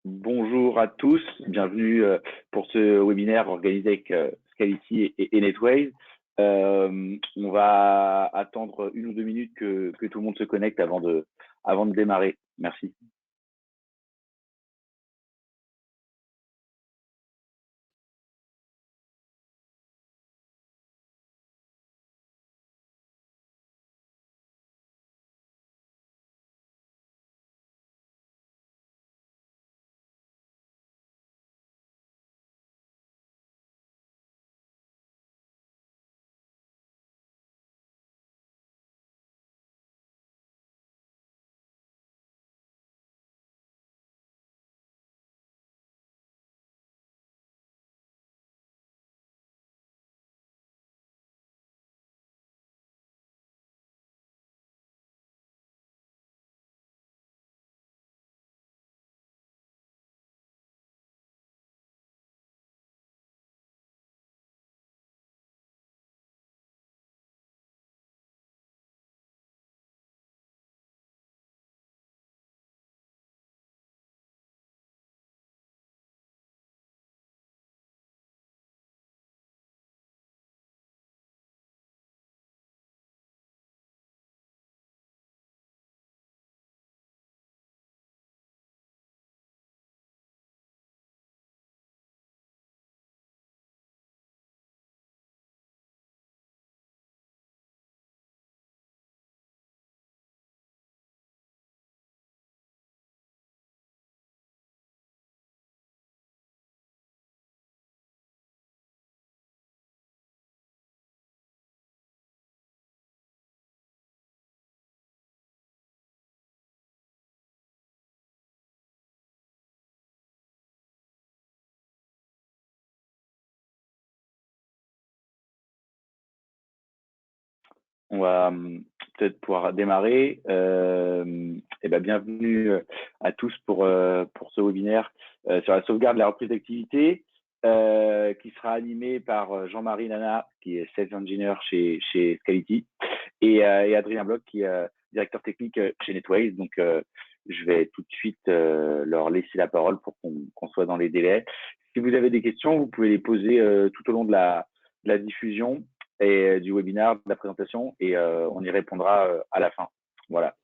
Bonjour à tous, bienvenue pour ce webinaire organisé avec Scality et Netways. On va attendre 1 ou 2 minutes que tout le monde se connecte avant de démarrer. Merci. On va peut-être pouvoir démarrer. Bienvenue à tous pour ce webinaire sur la sauvegarde de la reprise d'activité qui sera animé par Jean-Marie Nana, qui est Sales Engineer chez Scality, et Adrien Bloch, qui est directeur technique chez Netways. Donc, je vais tout de suite leur laisser la parole pour qu'on soit dans les délais. Si vous avez des questions, vous pouvez les poser tout au long de la diffusion et du webinaire, de la présentation, et on y répondra à la fin. Voilà.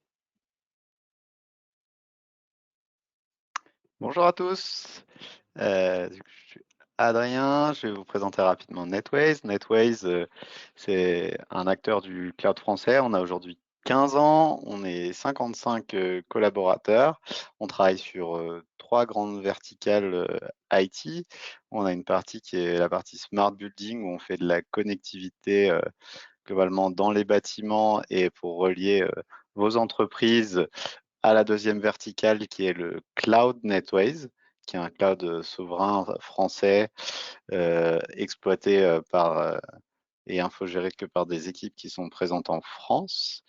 Bonjour à tous, je suis Adrien, je vais vous présenter rapidement Netways. Netways, c'est un acteur du cloud français. On a aujourd'hui 15 ans, on est 55 collaborateurs. On travaille sur 3 grandes verticales IT. On a une partie qui est la partie Smart Building, où on fait de la connectivité globalement dans les bâtiments et pour relier vos entreprises à la deuxième verticale qui est le Cloud Netways, qui est un cloud souverain français exploité par et infogéré que par des équipes qui sont présentes en France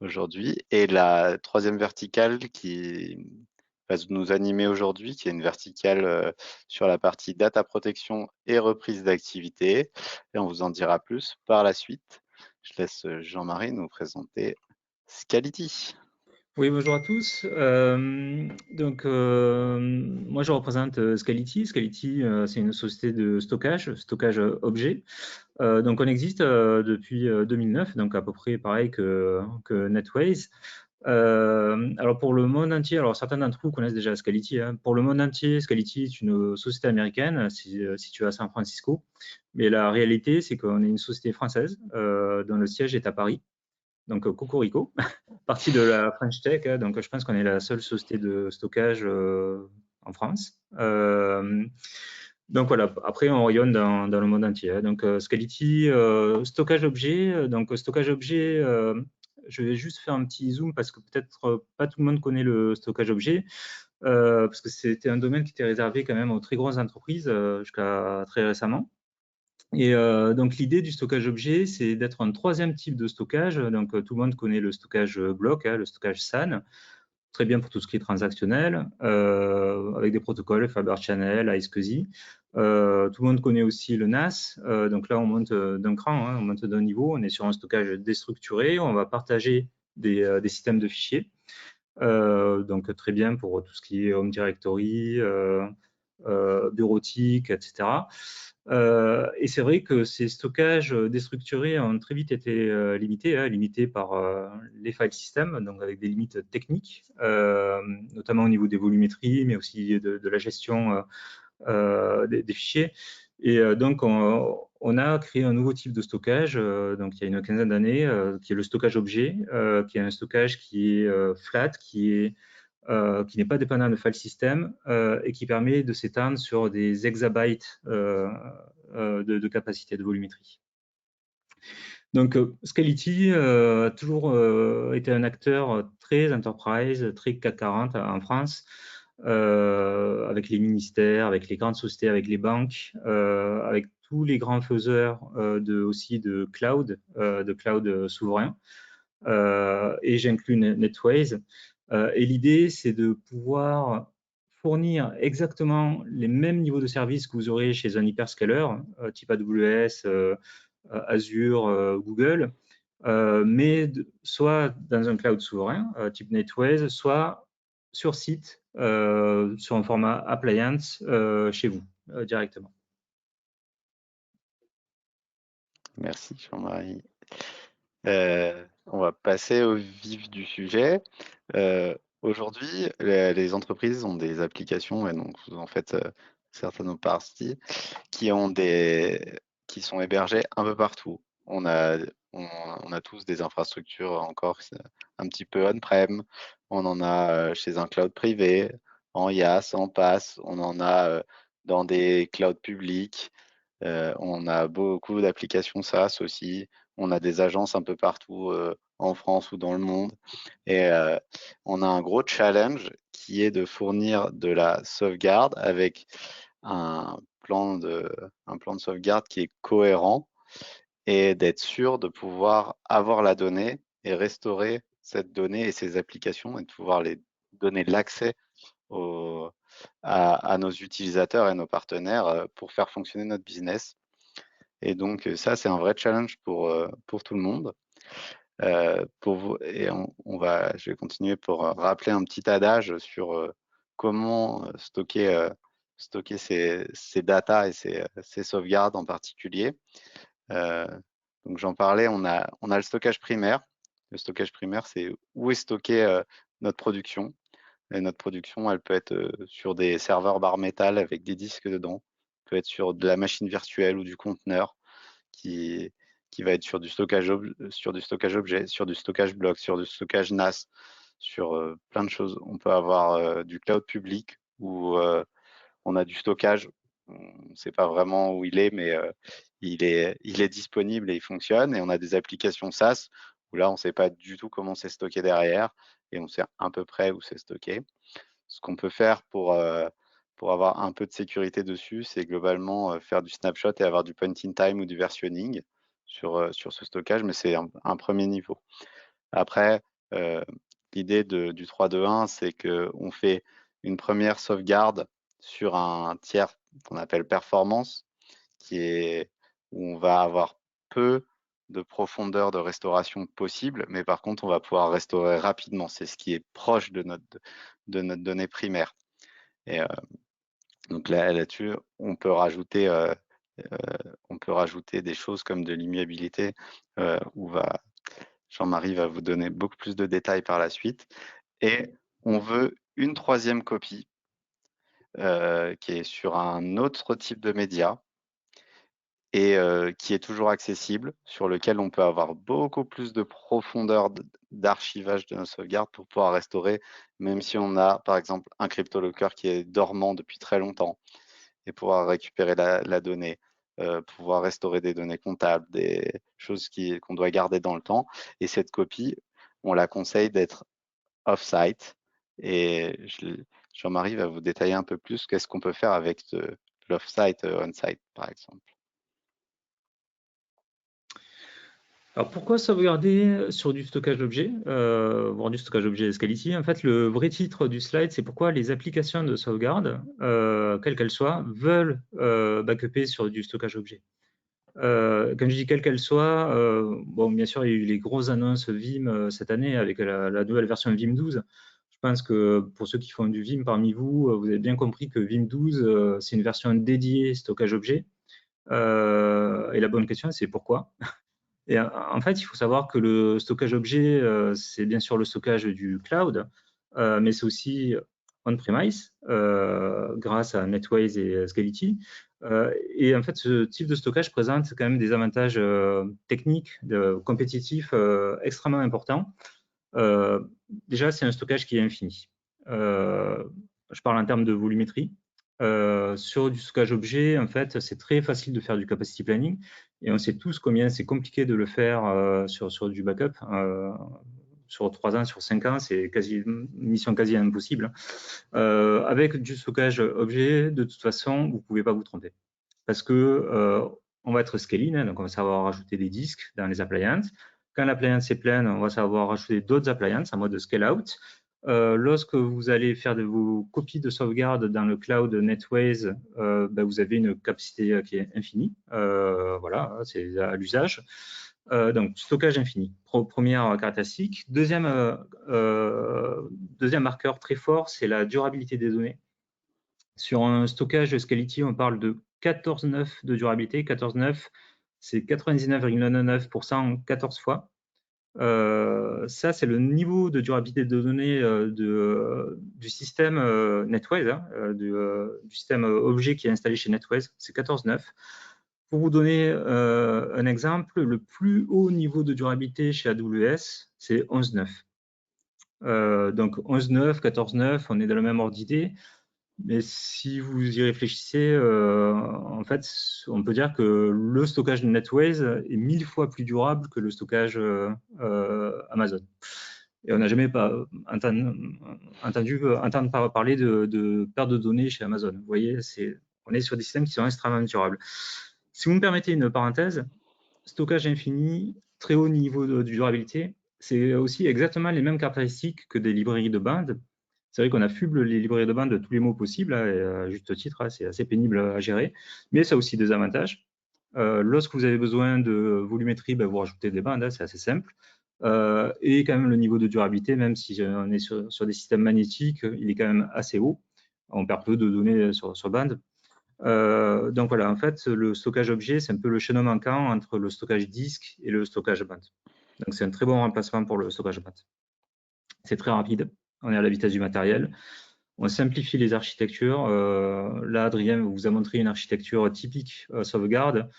aujourd'hui. Et la troisième verticale qui va nous animer aujourd'hui, qui est une verticale sur la partie data protection et reprise d'activité. Et on vous en dira plus par la suite. Je laisse Jean-Marie nous présenter Scality. Oui, bonjour à tous. Moi, je représente Scality. Scality, c'est une société de stockage objet. Donc, on existe depuis 2009, donc à peu près pareil que Netways. Alors, pour le monde entier, alors certains d'entre vous connaissent déjà Scality. Pour le monde entier, Scality est une société américaine située à San Francisco. Mais la réalité, c'est qu'on est une société française dont le siège est à Paris. Donc, Cocorico, partie de la French Tech. Donc, je pense qu'on est la seule société de stockage en France. Donc, voilà. Après, on rayonne dans le monde entier. Donc, Scality, stockage objet. Donc, stockage objet, je vais juste faire un petit zoom parce que peut-être pas tout le monde connaît le stockage objet. Parce que c'était un domaine qui était réservé quand même aux très grosses entreprises jusqu'à très récemment. Et donc, l'idée du stockage objet, c'est d'être un troisième type de stockage. Donc, tout le monde connaît le stockage bloc, le stockage SAN, très bien pour tout ce qui est transactionnel, avec des protocoles Faber Channel, iSCSI. Tout le monde connaît aussi le NAS. Donc là, on monte d'un cran, on monte d'un niveau. On est sur un stockage déstructuré. On va partager des systèmes de fichiers. donc très bien pour tout ce qui est Home Directory, bureautique, etc. Et c'est vrai que ces stockages déstructurés ont très vite été limités par les file systems, donc avec des limites techniques, notamment au niveau des volumétries, mais aussi de la gestion des fichiers. Et donc, on a créé un nouveau type de stockage, donc il y a une quinzaine d'années, qui est le stockage objet, qui est un stockage qui est flat, qui n'est pas dépendant de file system et qui permet de s'étendre sur des exabytes de capacité de volumétrie. Donc, Scality a toujours été un acteur très enterprise, très CAC 40 en France, avec les ministères, avec les grandes sociétés, avec les banques, avec tous les grands faiseurs aussi de cloud souverain. Et j'inclus NetWays. Et l'idée, c'est de pouvoir fournir exactement les mêmes niveaux de service que vous aurez chez un hyperscaler, type AWS, Azure, Google, mais soit dans un cloud souverain, type NetWays, soit sur site, sur un format appliance chez vous, directement. Merci Jean-Marie. On va passer au vif du sujet. Aujourd'hui, les entreprises ont des applications, et donc vous en faites certainement partie, qui sont hébergées un peu partout. On a tous des infrastructures encore un petit peu on-prem. On en a chez un cloud privé, en IaaS, en PaaS. On en a dans des clouds publics. On a beaucoup d'applications SaaS aussi. On a des agences un peu partout en France ou dans le monde. Et on a un gros challenge qui est de fournir de la sauvegarde avec un plan de sauvegarde qui est cohérent et d'être sûr de pouvoir avoir la donnée et restaurer cette donnée et ces applications et de pouvoir les donner l'accès à nos utilisateurs et nos partenaires pour faire fonctionner notre business. Et donc ça, c'est un vrai challenge pour tout le monde. Pour vous, et je vais continuer pour rappeler un petit adage sur comment stocker ces data et ces sauvegardes en particulier. Donc j'en parlais, on a le stockage primaire. Le stockage primaire, c'est où est stockée notre production. Et notre production, elle peut être sur des serveurs bare métal avec des disques dedans, peut être sur de la machine virtuelle ou du conteneur qui va être sur du stockage objet, sur du stockage bloc, sur du stockage NAS, sur plein de choses. On peut avoir du cloud public où on a du stockage, on ne sait pas vraiment où il est, mais il est disponible et il fonctionne. Et on a des applications SaaS où là, on ne sait pas du tout comment c'est stocké derrière et on sait à peu près où c'est stocké. Ce qu'on peut faire pour avoir un peu de sécurité dessus, c'est globalement faire du snapshot et avoir du point in time ou du versionning sur ce stockage, mais c'est un premier niveau. Après, l'idée du 3-2-1, c'est qu'on fait une première sauvegarde sur un tiers qu'on appelle performance, où on va avoir peu de profondeur de restauration possible, mais par contre, on va pouvoir restaurer rapidement. C'est ce qui est proche de notre donnée primaire. Et donc là-dessus, on peut rajouter des choses comme de l'immuabilité, où Jean-Marie va vous donner beaucoup plus de détails par la suite. Et on veut une troisième copie qui est sur un autre type de média et qui est toujours accessible, sur lequel on peut avoir beaucoup plus de profondeur d'archivage de nos sauvegardes pour pouvoir restaurer, même si on a par exemple un CryptoLocker qui est dormant depuis très longtemps, et pouvoir récupérer la donnée, pouvoir restaurer des données comptables, des choses qu'on doit garder dans le temps. Et cette copie, on la conseille d'être off-site. Et Jean-Marie va vous détailler un peu plus qu'est-ce qu'on peut faire avec l'off-site, on-site par exemple. Alors pourquoi sauvegarder sur du stockage d'objets, voire du stockage d'objets Scality? En fait, le vrai titre du slide, c'est pourquoi les applications de sauvegarde, quelles qu'elles soient, veulent backuper sur du stockage objet. Quand je dis quelles qu'elles soient, bon, bien sûr, il y a eu les grosses annonces Vim cette année avec la nouvelle version Vim 12. Je pense que pour ceux qui font du Vim parmi vous, vous avez bien compris que Vim 12, c'est une version dédiée stockage objet. Et la bonne question, c'est pourquoi? Et en fait, il faut savoir que le stockage objet, c'est bien sûr le stockage du cloud, mais c'est aussi on-premise, grâce à NetWays et Scality. Et en fait, ce type de stockage présente quand même des avantages techniques, compétitifs extrêmement importants. Déjà, c'est un stockage qui est infini. Je parle en termes de volumétrie. Sur du stockage objet, en fait, c'est très facile de faire du capacity planning et on sait tous combien c'est compliqué de le faire sur du backup. Sur 3 ans, sur 5 ans, c'est une mission quasi impossible. Avec du stockage objet, de toute façon, vous ne pouvez pas vous tromper. Parce que on va être scaling, hein, donc on va savoir rajouter des disques dans les appliances. Quand l'appliance est pleine, on va savoir rajouter d'autres appliances en mode scale out. Lorsque vous allez faire de vos copies de sauvegarde dans le cloud NetWays, vous avez une capacité qui est infinie. Voilà, c'est à l'usage. Donc, stockage infini, première caractéristique. Deuxième marqueur très fort, c'est la durabilité des données. Sur un stockage Scality, on parle de 14,9 de durabilité. 14,9, c'est 99,99% en 14 fois. Ça, c'est le niveau de durabilité de données du système NetWays, hein, du système objet qui est installé chez NetWays, c'est 14,9. Pour vous donner un exemple, le plus haut niveau de durabilité chez AWS, c'est 11,9. Donc 11,9, 14,9, on est dans le même ordre d'idée. Mais si vous y réfléchissez, en fait, on peut dire que le stockage de NetWays est 1000 fois plus durable que le stockage Amazon. Et on n'a jamais entendu parler de perte de données chez Amazon. Vous voyez, on est sur des systèmes qui sont extrêmement durables. Si vous me permettez une parenthèse, stockage infini, très haut niveau de durabilité, c'est aussi exactement les mêmes caractéristiques que des librairies de bande. C'est vrai qu'on affuble les librairies de bande de tous les mots possibles, et à juste titre, c'est assez pénible à gérer, mais ça a aussi des avantages. Lorsque vous avez besoin de volumétrie, vous rajoutez des bandes, c'est assez simple. Et quand même le niveau de durabilité, même si on est sur des systèmes magnétiques, il est quand même assez haut. On perd peu de données sur bande. Donc voilà, en fait, le stockage objet, c'est un peu le chaînon manquant entre le stockage disque et le stockage bande. Donc c'est un très bon remplacement pour le stockage bande. C'est très rapide, on est à la vitesse du matériel. On simplifie les architectures. Là, Adrien vous a montré une architecture typique sauvegarde.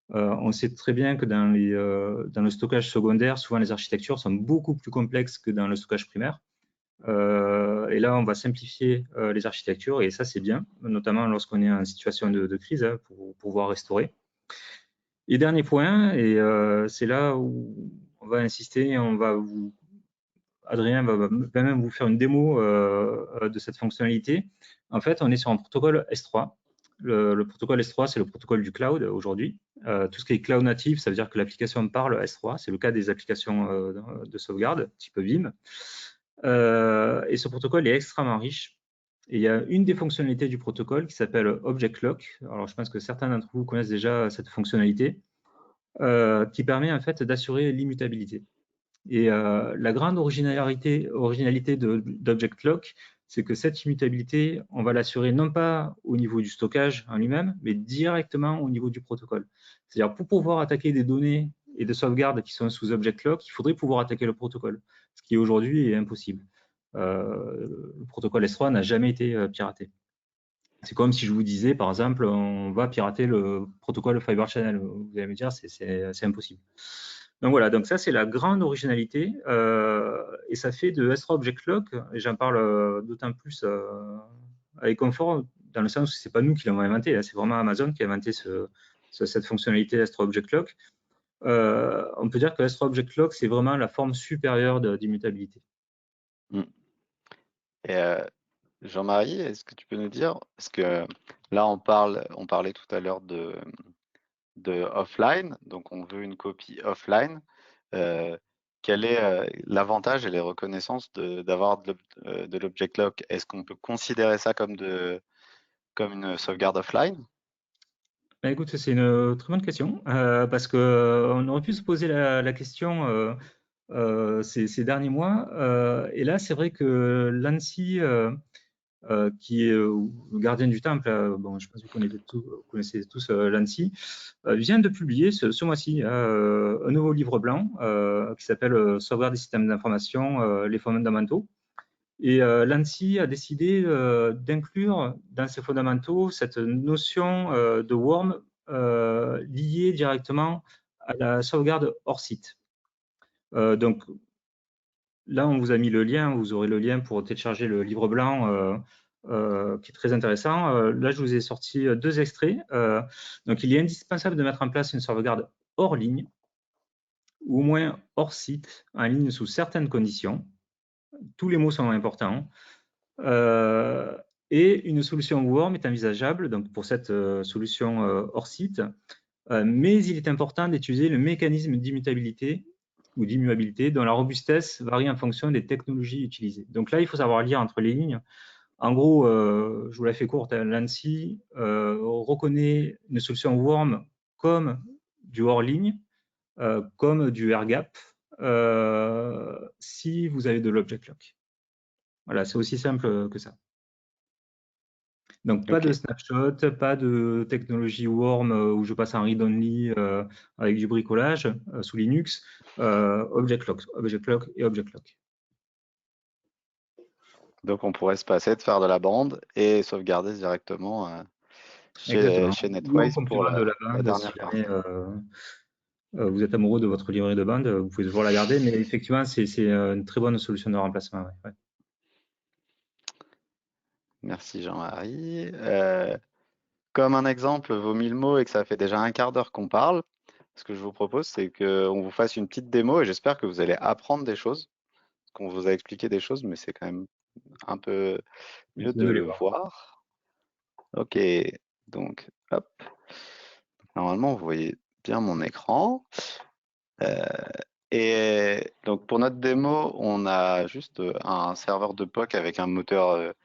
On sait très bien que dans le stockage secondaire, souvent les architectures sont beaucoup plus complexes que dans le stockage primaire. Et là, on va simplifier les architectures et ça, c'est bien, notamment lorsqu'on est en situation de crise, hein, pour pouvoir restaurer. Et dernier point, et c'est là où on va insister, Adrien va même vous faire une démo de cette fonctionnalité. En fait, on est sur un protocole S3. Le protocole S3, c'est le protocole du cloud aujourd'hui. Tout ce qui est cloud native, ça veut dire que l'application parle S3. C'est le cas des applications de sauvegarde, type Vim. Et ce protocole est extrêmement riche. Et il y a une des fonctionnalités du protocole qui s'appelle Object Lock. Alors, je pense que certains d'entre vous connaissent déjà cette fonctionnalité qui permet en fait d'assurer l'immutabilité. Et la grande originalité d'Object Lock, c'est que cette immutabilité, on va l'assurer non pas au niveau du stockage en lui-même, mais directement au niveau du protocole. C'est-à-dire, pour pouvoir attaquer des données et de sauvegarde qui sont sous Object Lock, il faudrait pouvoir attaquer le protocole, ce qui aujourd'hui est impossible. Le protocole S3 n'a jamais été piraté. C'est comme si je vous disais, par exemple, on va pirater le protocole Fiber Channel. Vous allez me dire, c'est impossible. Donc voilà, donc ça c'est la grande originalité et ça fait de S3 Object Lock, et j'en parle d'autant plus avec confort dans le sens où c'est pas nous qui l'avons inventé, hein, c'est vraiment Amazon qui a inventé cette fonctionnalité S3 Object Lock. On peut dire que S3 Object Lock c'est vraiment la forme supérieure d'immutabilité. Et Jean-Marie, est-ce que tu peux nous dire, parce que là on parlait tout à l'heure de offline, donc on veut une copie offline. Quel est l'avantage et les reconnaissances d'avoir de l'Object Lock? Est-ce qu'on peut considérer ça comme une sauvegarde offline? Écoute, c'est une très bonne question parce qu'on aurait pu se poser la question ces derniers mois. Et là, c'est vrai que l'ANSSI, qui est le gardien du temple, bon, je pense que vous connaissez tous l'ANSSI, vient de publier ce mois-ci un nouveau livre blanc qui s'appelle Sauvegarde des systèmes d'information, les fondamentaux. Et l'ANSSI a décidé d'inclure dans ses fondamentaux cette notion de worm liée directement à la sauvegarde hors site. Donc là, on vous a mis le lien, vous aurez le lien pour télécharger le livre blanc qui est très intéressant. Là, je vous ai sorti 2 extraits. Donc, il est indispensable de mettre en place une sauvegarde hors ligne, ou au moins hors site, en ligne sous certaines conditions. Tous les mots sont importants. Et une solution worm est envisageable donc pour cette solution hors site, mais il est important d'étudier le mécanisme d'immutabilité ou d'immuabilité dont la robustesse varie en fonction des technologies utilisées. Donc là, il faut savoir lire entre les lignes. En gros, je vous la fais courte, l'ANSSI reconnaît une solution worm comme du hors ligne, comme du air gap, si vous avez de l'object lock. Voilà, c'est aussi simple que ça. Donc, pas de snapshot, pas de technologie worm où je passe en read-only avec du bricolage sous Linux, object lock et object lock. Donc, on pourrait se passer de faire de la bande et sauvegarder directement chez NetWise pour la dernière si partie. jamais vous êtes amoureux de votre livret de bande, vous pouvez toujours la garder, mais effectivement, c'est une très bonne solution de remplacement. Ouais. Merci Jean-Marie. Comme un exemple vaut 1000 mots et que ça fait déjà un quart d'heure qu'on parle, ce que je vous propose, c'est qu'on vous fasse une petite démo et j'espère que vous allez apprendre des choses, qu'on vous a expliqué des choses, mais c'est quand même un peu mieux de le voir. Ok, donc hop. Normalement, vous voyez bien mon écran. Et donc pour notre démo, on a juste un serveur de POC avec un moteur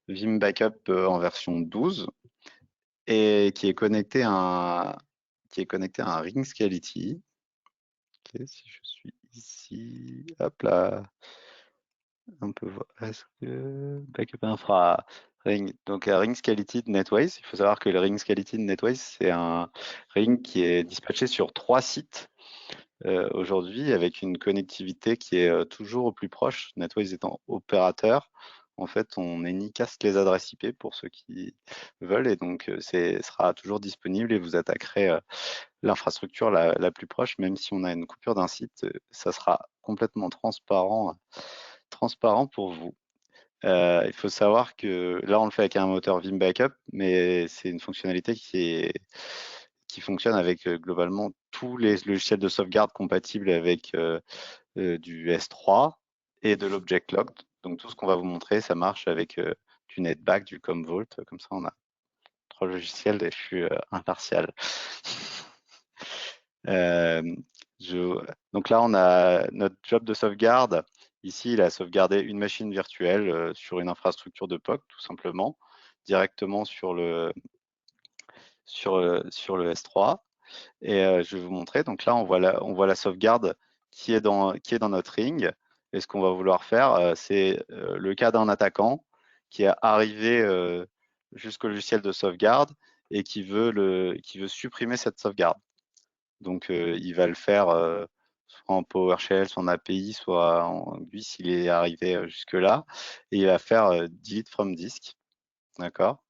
Vim Backup en version 12 et qui est connecté à un Ring Scality. Ok, si je suis ici, hop là, on peut voir, est-ce que Backup Infra Ring, donc un Ring Scality de NetWise. Il faut savoir que le Ring Scality de NetWise, c'est un ring qui est dispatché sur 3 sites aujourd'hui avec une connectivité qui est toujours au plus proche. NetWise étant opérateur, en fait, on énicaste les adresses IP pour ceux qui veulent et donc sera toujours disponible et vous attaquerez l'infrastructure la plus proche, même si on a une coupure d'un site, ça sera complètement transparent pour vous. Il faut savoir que là, on le fait avec un moteur Vim Backup, mais c'est une fonctionnalité qui fonctionne avec globalement tous les logiciels de sauvegarde compatibles avec du S3 et de l'Object Lock. Donc tout ce qu'on va vous montrer, ça marche avec du NetBack, du Commvault. Comme ça, on a 3 logiciels et je suis impartial. Donc là, on a notre job de sauvegarde. Ici, il a sauvegardé une machine virtuelle sur une infrastructure de POC, tout simplement, directement sur le S3. Et je vais vous montrer. Donc là, on voit la sauvegarde qui est dans notre ring. Et ce qu'on va vouloir faire, c'est le cas d'un attaquant qui est arrivé jusqu'au logiciel de sauvegarde et qui veut supprimer cette sauvegarde. Donc, il va le faire soit en PowerShell, soit en API, soit en GUI s'il est arrivé jusque-là. Et il va faire delete from disk. D'accord?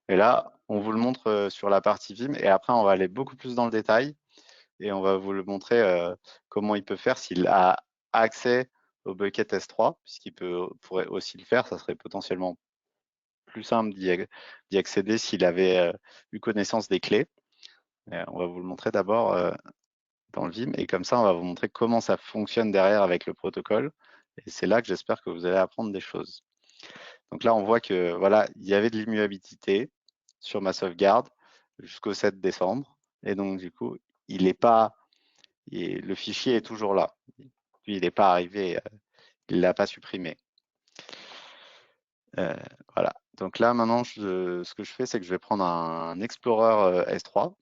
Et là, on vous le montre sur la partie Vim. Et après, on va aller beaucoup plus dans le détail. Et on va vous le montrer comment il peut faire s'il a accès au bucket S3, puisqu'il pourrait aussi le faire. Ça serait potentiellement plus simple d'y accéder s'il avait eu connaissance des clés. On va vous le montrer d'abord dans le Vim et comme ça on va vous montrer comment ça fonctionne derrière avec le protocole et c'est là que j'espère que vous allez apprendre des choses. Donc là on voit que voilà, il y avait de l'immuabilité sur ma sauvegarde jusqu'au 7 décembre et donc du coup le fichier est toujours là. Puis il n'est pas arrivé, il l'a pas supprimé. Voilà. Donc là maintenant ce que je fais c'est que je vais prendre un Explorer S3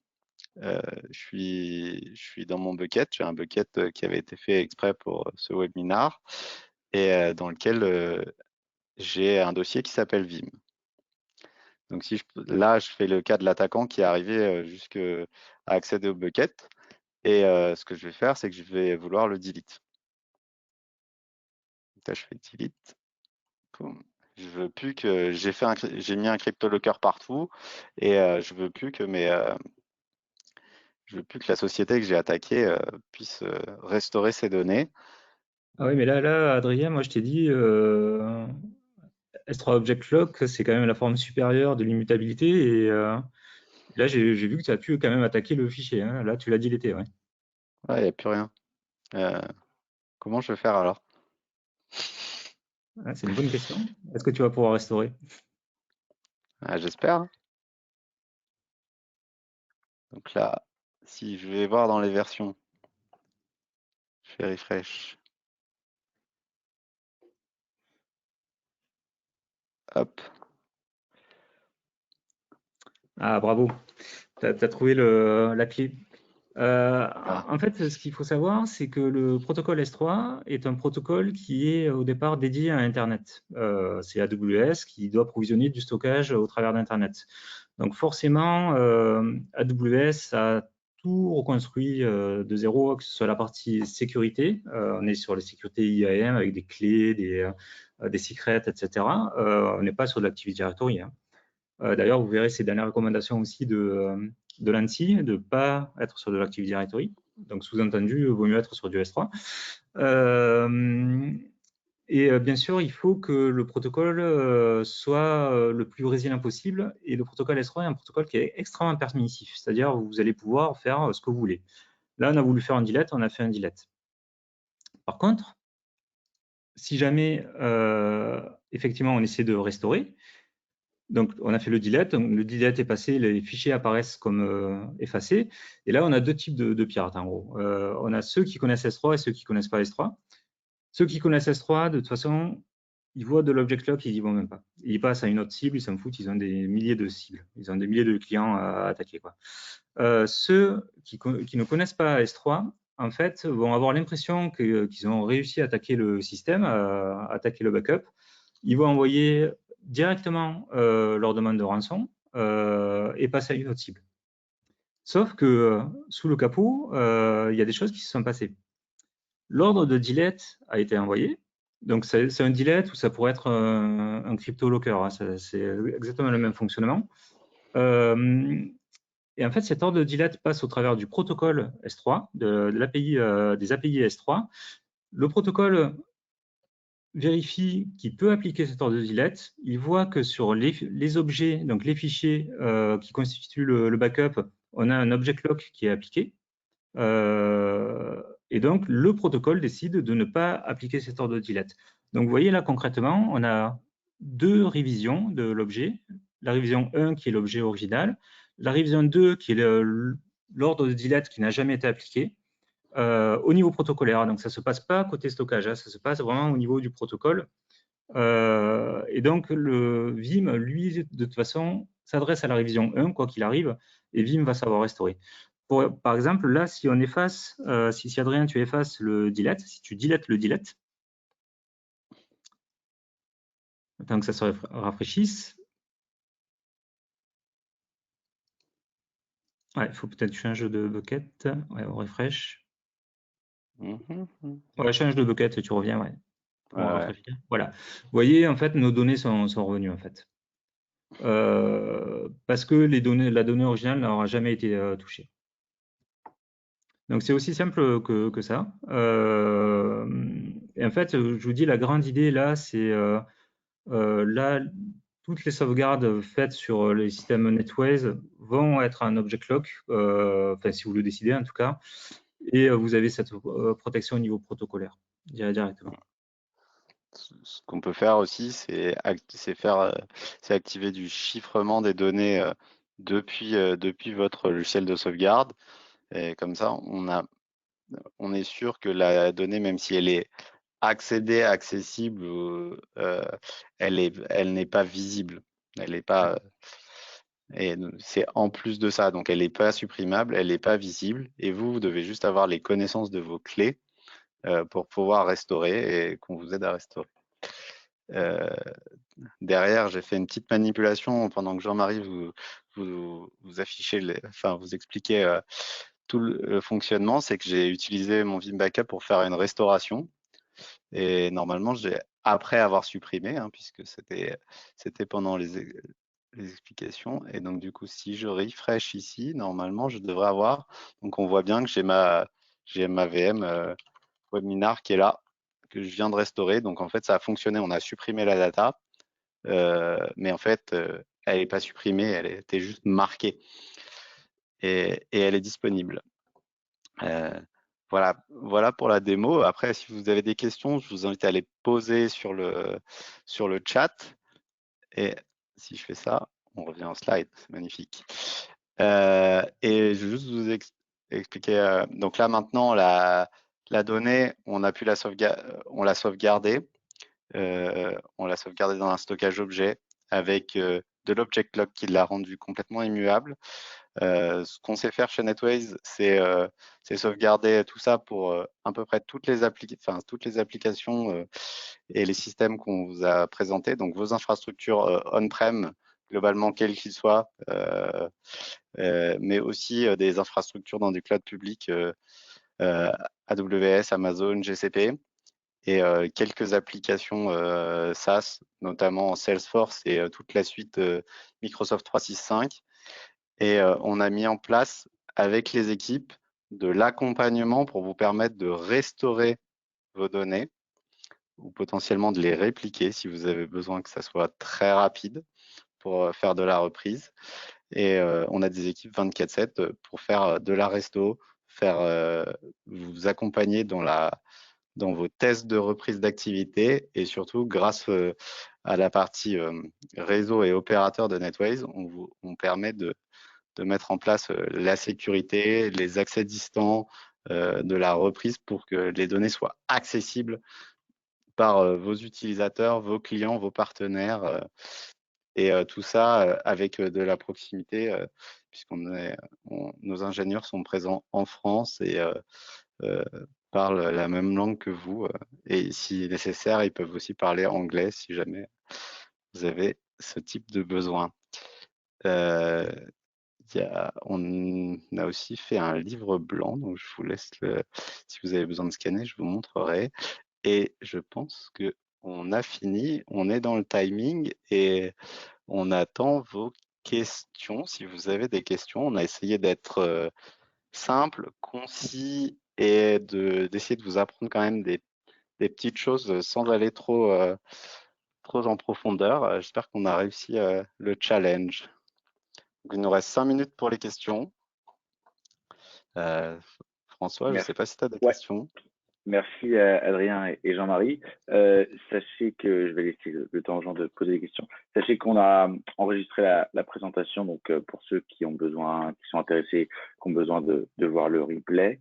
Je suis dans mon bucket. J'ai un bucket qui avait été fait exprès pour ce webinar et dans lequel j'ai un dossier qui s'appelle Vim. Donc là, je fais le cas de l'attaquant qui est arrivé jusqu'à accéder au bucket. Et ce que je vais faire, c'est que je vais vouloir le delete. Là, je fais delete. Boum. Je veux plus que j'ai mis un cryptolocker partout et je veux plus que la société que j'ai attaquée puisse restaurer ses données. Ah oui, mais là, Adrien, moi je t'ai dit, S3 Object Lock, c'est quand même la forme supérieure de l'immutabilité. Et là, j'ai vu que tu as pu quand même attaquer le fichier. Hein. Là, tu l'as dilété. Ouais. Ouais, il n'y a plus rien. Comment je vais faire alors? Ah, c'est une bonne question. Est-ce que tu vas pouvoir restaurer? J'espère. Hein. Donc là, si je vais voir dans les versions, je fais refresh. Hop. Ah, bravo. Tu as trouvé la clé. Ah. En fait, ce qu'il faut savoir, c'est que le protocole S3 est un protocole qui est au départ dédié à Internet. C'est AWS qui doit provisionner du stockage au travers d'Internet. Donc forcément, AWS a tout reconstruit de zéro, que ce soit la partie sécurité. On est sur les sécurités IAM avec des clés, des secrets, etc. On n'est pas sur de l'Active Directory. Hein. D'ailleurs, vous verrez ces dernières recommandations aussi de l'ANSI, de ne pas être sur de l'Active Directory. Donc, sous-entendu, il vaut mieux être sur du S3. Et bien sûr, il faut que le protocole soit le plus résilient possible. Et le protocole S3 est un protocole qui est extrêmement permissif, c'est-à-dire vous allez pouvoir faire ce que vous voulez. Là, on a voulu faire un delete, on a fait un delete. Par contre, si jamais effectivement on essaie de restaurer, donc, on a fait le delete. Le delete est passé, les fichiers apparaissent comme effacés. Et là, on a deux types de pirates, en gros. On a ceux qui connaissent S3 et ceux qui ne connaissent pas S3. Ceux qui connaissent S3, de toute façon, ils voient de l'object lock, ils n'y vont même pas. Ils passent à une autre cible, ils s'en foutent, ils ont des milliers de cibles. Ils ont des milliers de clients à attaquer. Quoi. Ceux qui ne connaissent pas S3, en fait, vont avoir l'impression qu'ils ont réussi à attaquer le système, à attaquer le backup. Ils vont envoyer directement leur demande de rançon et passer à une autre cible. Sauf que sous le capot, il y a des choses qui se sont passées. L'ordre de delete a été envoyé. Donc, c'est un delete ou ça pourrait être un crypto-locker. Hein, c'est exactement le même fonctionnement. Et en fait, cet ordre de delete passe au travers du protocole S3, de l'API, des API S3. Le protocole vérifie qu'il peut appliquer cet ordre de delete. Il voit que sur les objets, donc les fichiers qui constituent le backup, on a un object lock qui est appliqué. Et donc, le protocole décide de ne pas appliquer cet ordre de delete. Donc, vous voyez là, concrètement, on a deux révisions de l'objet. La révision 1 qui est l'objet original, la révision 2 qui est l'ordre de delete qui n'a jamais été appliqué. Au niveau protocolaire, donc ça ne se passe pas côté stockage, hein, ça se passe vraiment au niveau du protocole. Et donc, le Vim, lui, de toute façon, s'adresse à la révision 1, quoi qu'il arrive, et Vim va savoir restaurer. Par exemple, là, si on efface, si Adrien, tu effaces le delete, si tu deletes le delete, tant que ça se rafraîchisse, ouais, il faut peut-être changer de bucket, ouais, on refresh. Ouais, change de bucket et tu reviens, ouais. Pour rafraîchir. Voilà. Vous voyez, en fait, nos données sont revenues, en fait. Parce que la donnée originale n'aura jamais été touchée. Donc, c'est aussi simple que ça. Et en fait, je vous dis, la grande idée, là, c'est là, toutes les sauvegardes faites sur les systèmes NetWays vont être un object lock, enfin, si vous le décidez, en tout cas. Et vous avez cette protection au niveau protocolaire, directement. Ce qu'on peut faire aussi, c'est activer du chiffrement des données depuis votre logiciel de sauvegarde. Et comme ça, on est sûr que la donnée, même si elle est accessible, elle n'est pas visible. Elle n'est pas. Et c'est en plus de ça, donc elle n'est pas supprimable, elle n'est pas visible, et vous devez juste avoir les connaissances de vos clés pour pouvoir restaurer et qu'on vous aide à restaurer. Derrière, j'ai fait une petite manipulation pendant que Jean-Marie vous affichez, vous expliquez tout le fonctionnement, c'est que j'ai utilisé mon Vim Backup pour faire une restauration. Et normalement, après avoir supprimé, hein, puisque c'était pendant les explications. Et donc, du coup, si je refresh ici, normalement, je devrais avoir. Donc, on voit bien que j'ai ma VM webinar qui est là, que je viens de restaurer. Donc, en fait, ça a fonctionné. On a supprimé la data, mais en fait, elle n'est pas supprimée, elle était juste marquée. Et elle est disponible. Voilà pour la démo. Après, si vous avez des questions, je vous invite à les poser sur le chat. Et si je fais ça, on revient au slide, c'est magnifique. Et je vais juste vous expliquer. Donc là, maintenant, la donnée, on a pu la sauvegarder. On l'a sauvegardée dans un stockage objet avec de l'object lock qui l'a rendu complètement immuable. Ce qu'on sait faire chez NetWays, c'est sauvegarder tout ça pour à peu près toutes les applications et les systèmes qu'on vous a présentés. Donc, vos infrastructures on-prem, globalement, quels qu'ils soient, mais aussi des infrastructures dans du cloud public, AWS, Amazon, GCP, et quelques applications SaaS, notamment Salesforce et toute la suite Microsoft 365. Et on a mis en place avec les équipes de l'accompagnement pour vous permettre de restaurer vos données ou potentiellement de les répliquer si vous avez besoin que ça soit très rapide pour faire de la reprise. Et on a des équipes 24/7 pour faire de la resto, vous accompagner dans vos tests de reprise d'activité, et surtout grâce à la partie réseau et opérateur de NetWays, on permet de mettre en place la sécurité, les accès distants de la reprise pour que les données soient accessibles par vos utilisateurs, vos clients, vos partenaires, et tout ça avec de la proximité, nos ingénieurs sont présents en France et parlent la même langue que vous. Et si nécessaire, ils peuvent aussi parler anglais si jamais vous avez ce type de besoin. On a aussi fait un livre blanc, donc je vous laisse si vous avez besoin de scanner, je vous montrerai. Et je pense que on a fini, on est dans le timing et on attend vos questions. Si vous avez des questions, on a essayé d'être simple, concis et d'essayer de vous apprendre quand même des petites choses sans aller trop en profondeur. J'espère qu'on a réussi le challenge. Donc, il nous reste 5 minutes pour les questions. François, je ne sais pas si tu as des questions. Merci Adrien et Jean-Marie. Sachez que je vais laisser le temps aux gens de poser des questions. Sachez qu'on a enregistré la présentation, donc pour ceux qui ont besoin, qui sont intéressés, qui ont besoin de voir le replay,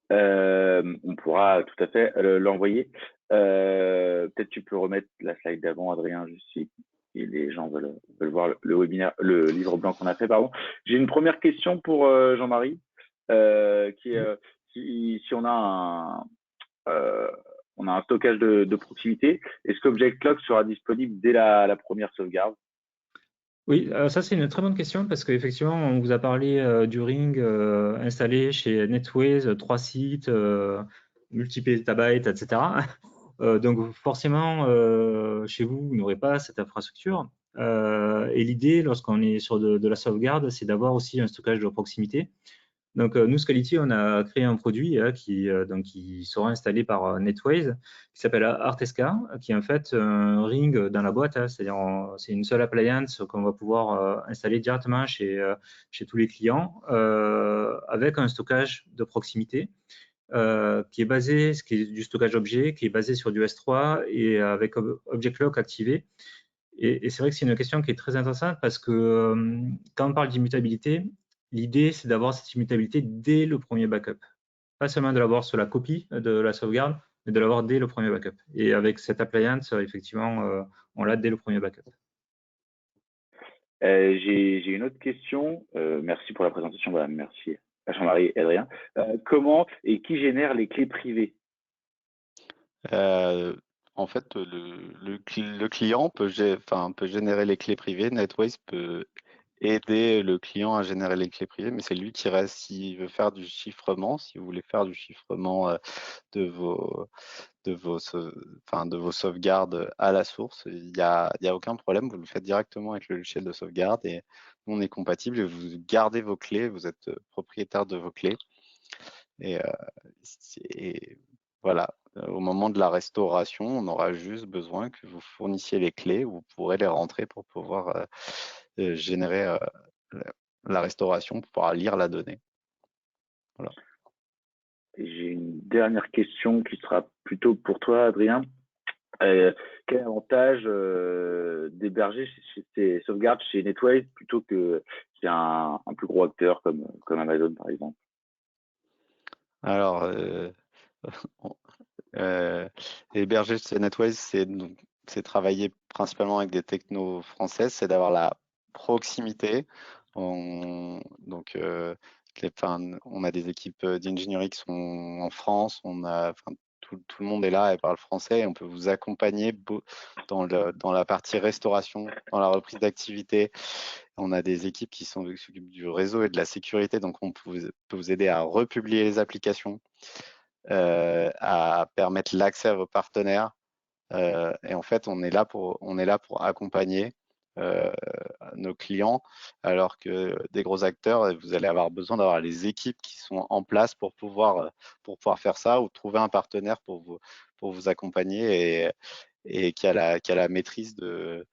on pourra tout à fait l'envoyer. Peut-être tu peux remettre la slide d'avant, Adrien, juste si les gens veulent voir le webinaire, le livre blanc qu'on a fait, pardon. J'ai une première question pour Jean-Marie, qui est si on a un stockage de proximité, est-ce qu'Object Lock sera disponible dès la première sauvegarde? Oui, ça c'est une très bonne question parce qu'effectivement, on vous a parlé du ring installé chez NetWays, 3 sites, multi-pétabytes, etc. Donc forcément, chez vous, vous n'aurez pas cette infrastructure. Et l'idée, lorsqu'on est sur de la sauvegarde, c'est d'avoir aussi un stockage de proximité. Donc, nous, Scality, on a créé un produit qui sera installé par NetWays, qui s'appelle Artesca, qui est en fait un ring dans la boîte. C'est-à-dire, c'est une seule appliance qu'on va pouvoir installer directement chez tous les clients avec un stockage de proximité qui est basé, ce qui est du stockage objet, qui est basé sur du S3 et avec Object Lock activé. Et c'est vrai que c'est une question qui est très intéressante parce que quand on parle d'immutabilité, l'idée, c'est d'avoir cette immutabilité dès le premier backup. Pas seulement de l'avoir sur la copie de la sauvegarde, mais de l'avoir dès le premier backup. Et avec cette appliance, effectivement, on l'a dès le premier backup. J'ai une autre question. Merci pour la présentation. Voilà, merci à Jean-Marie et Adrien. Comment et qui génère les clés privées? En fait, le client peut générer les clés privées. NetWays peut aider le client à générer les clés privées, mais c'est lui qui reste s'il veut faire du chiffrement. Si vous voulez faire du chiffrement de vos de vos sauvegardes à la source, il y a aucun problème. Vous le faites directement avec le logiciel de sauvegarde et nous, on est compatible et vous gardez vos clés. Vous êtes propriétaire de vos clés et, voilà. Au moment de la restauration, on aura juste besoin que vous fournissiez les clés. Vous pourrez les rentrer pour pouvoir générer la restauration, pour pouvoir lire la donnée. Voilà. J'ai une dernière question qui sera plutôt pour toi, Adrien. Quel avantage d'héberger ces sauvegardes chez NetWays plutôt que chez un plus gros acteur comme Amazon, par exemple? Alors, héberger chez NetWays, c'est travailler principalement avec des technos françaises, c'est d'avoir la proximité. On a des équipes d'ingénierie qui sont en France, tout le monde est là et parle français et on peut vous accompagner dans la partie restauration, dans la reprise d'activité. On a des équipes qui s'occupent du réseau et de la sécurité, donc on peut vous aider à republier les applications, à permettre l'accès à vos partenaires. Et en fait, on est là pour accompagner nos clients, alors que des gros acteurs, vous allez avoir besoin d'avoir les équipes qui sont en place pour pouvoir faire ça, ou trouver un partenaire pour vous accompagner et qui a la maîtrise de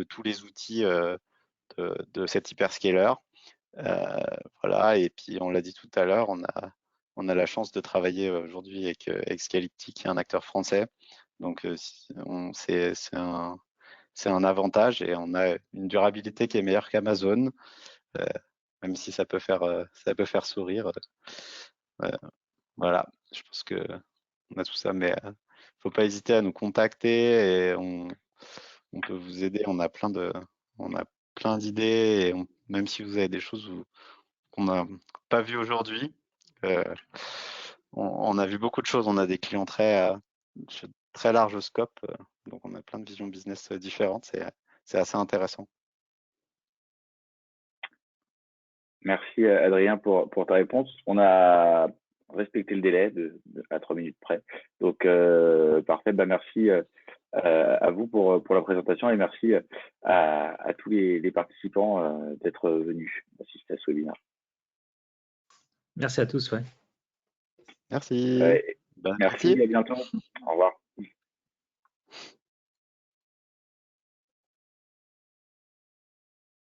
tous les outils de cet hyperscaler. Voilà, et puis on l'a dit tout à l'heure, on a la chance de travailler aujourd'hui avec Scality, qui est un acteur français. Donc c'est un avantage et on a une durabilité qui est meilleure qu'Amazon, même si ça peut faire sourire. Voilà, je pense que on a tout ça, mais faut pas hésiter à nous contacter et on peut vous aider. On a plein d'idées et même si vous avez des choses qu'on n'a pas vues aujourd'hui, on a vu beaucoup de choses. On a des clients très large scope, donc on a plein de visions business différentes. C'est assez intéressant. Merci Adrien pour ta réponse. On a respecté le délai à 3 minutes près. Donc parfait. Merci à vous pour la présentation et merci à tous les participants d'être venus assister à ce webinaire. Merci à tous. Ouais. Merci. Merci, à bientôt. Au revoir.